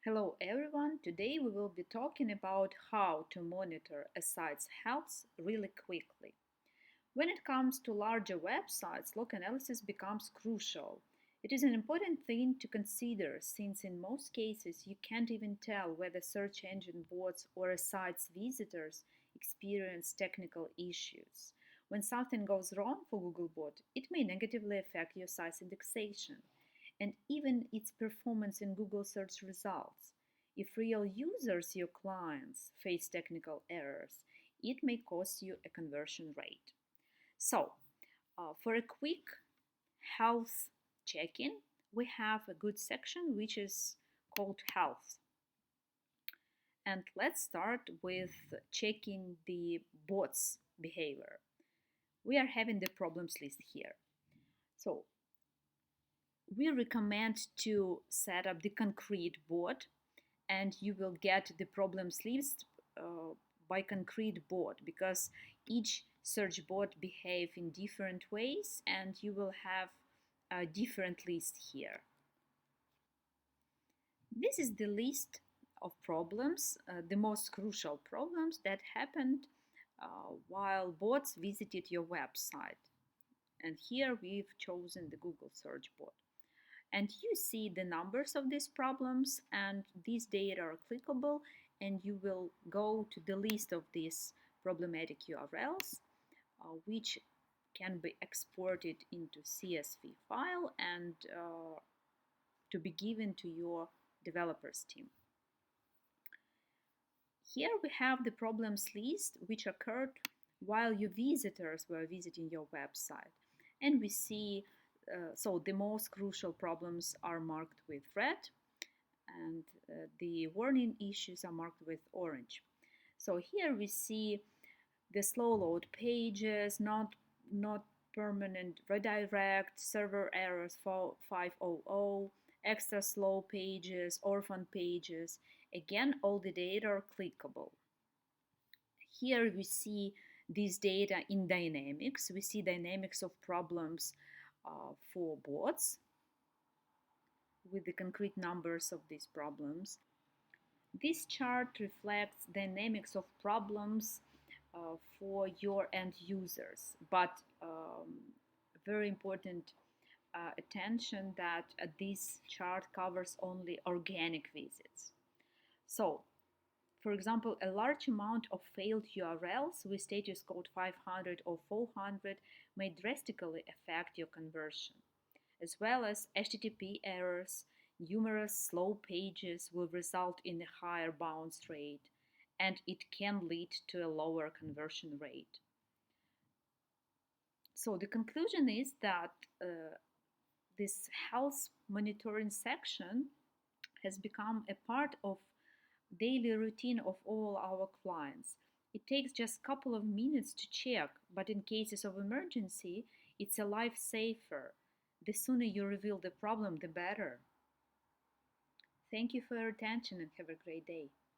Hello everyone, today we will be talking about how to monitor a site's health really quickly. When it comes to larger websites, log analysis becomes crucial. It is an important thing to consider since in most cases you can't even tell whether search engine bots or a site's visitors experience technical issues. When something goes wrong for Googlebot, it may negatively affect your site's indexation and even its performance in Google search results. If real users, your clients, face technical errors, it may cost you a conversion rate. So, for a quick health check-in, we have a good section which is called health. And let's start with checking the bot's behavior. We are having the problems list here. So we recommend to set up the concrete bot, and you will get the problems list by concrete bot, because each search bot behave in different ways and you will have a different list here. This is the list of problems, the most crucial problems that happened while bots visited your website. And here we've chosen the Google search bot. And you see the numbers of these problems, and these data are clickable, and you will go to the list of these problematic URLs, which can be exported into CSV file and to be given to your developers team. Here we have the problems list which occurred while your visitors were visiting your website, and we see so the most crucial problems are marked with red, and the warning issues are marked with orange. So here we see the slow load pages, not permanent redirect, server errors for 500, extra slow pages, orphan pages. Again, all the data are clickable. Here we see this data in dynamics. We see dynamics of problems for bots with the concrete numbers of these problems. This chart reflects dynamics of problems for your end users, but very important attention that this chart covers only organic visits. So, for example, a large amount of failed URLs with status code 500 or 400 may drastically affect your conversion, as well as HTTP errors. Numerous slow pages will result in a higher bounce rate, and it can lead to a lower conversion rate. So the conclusion is that this health monitoring section has become a part of daily routine of all our clients. It takes just a couple of minutes to check, but in cases of emergency, it's a lifesaver. The sooner you reveal the problem, the better. Thank you for your attention and have a great day.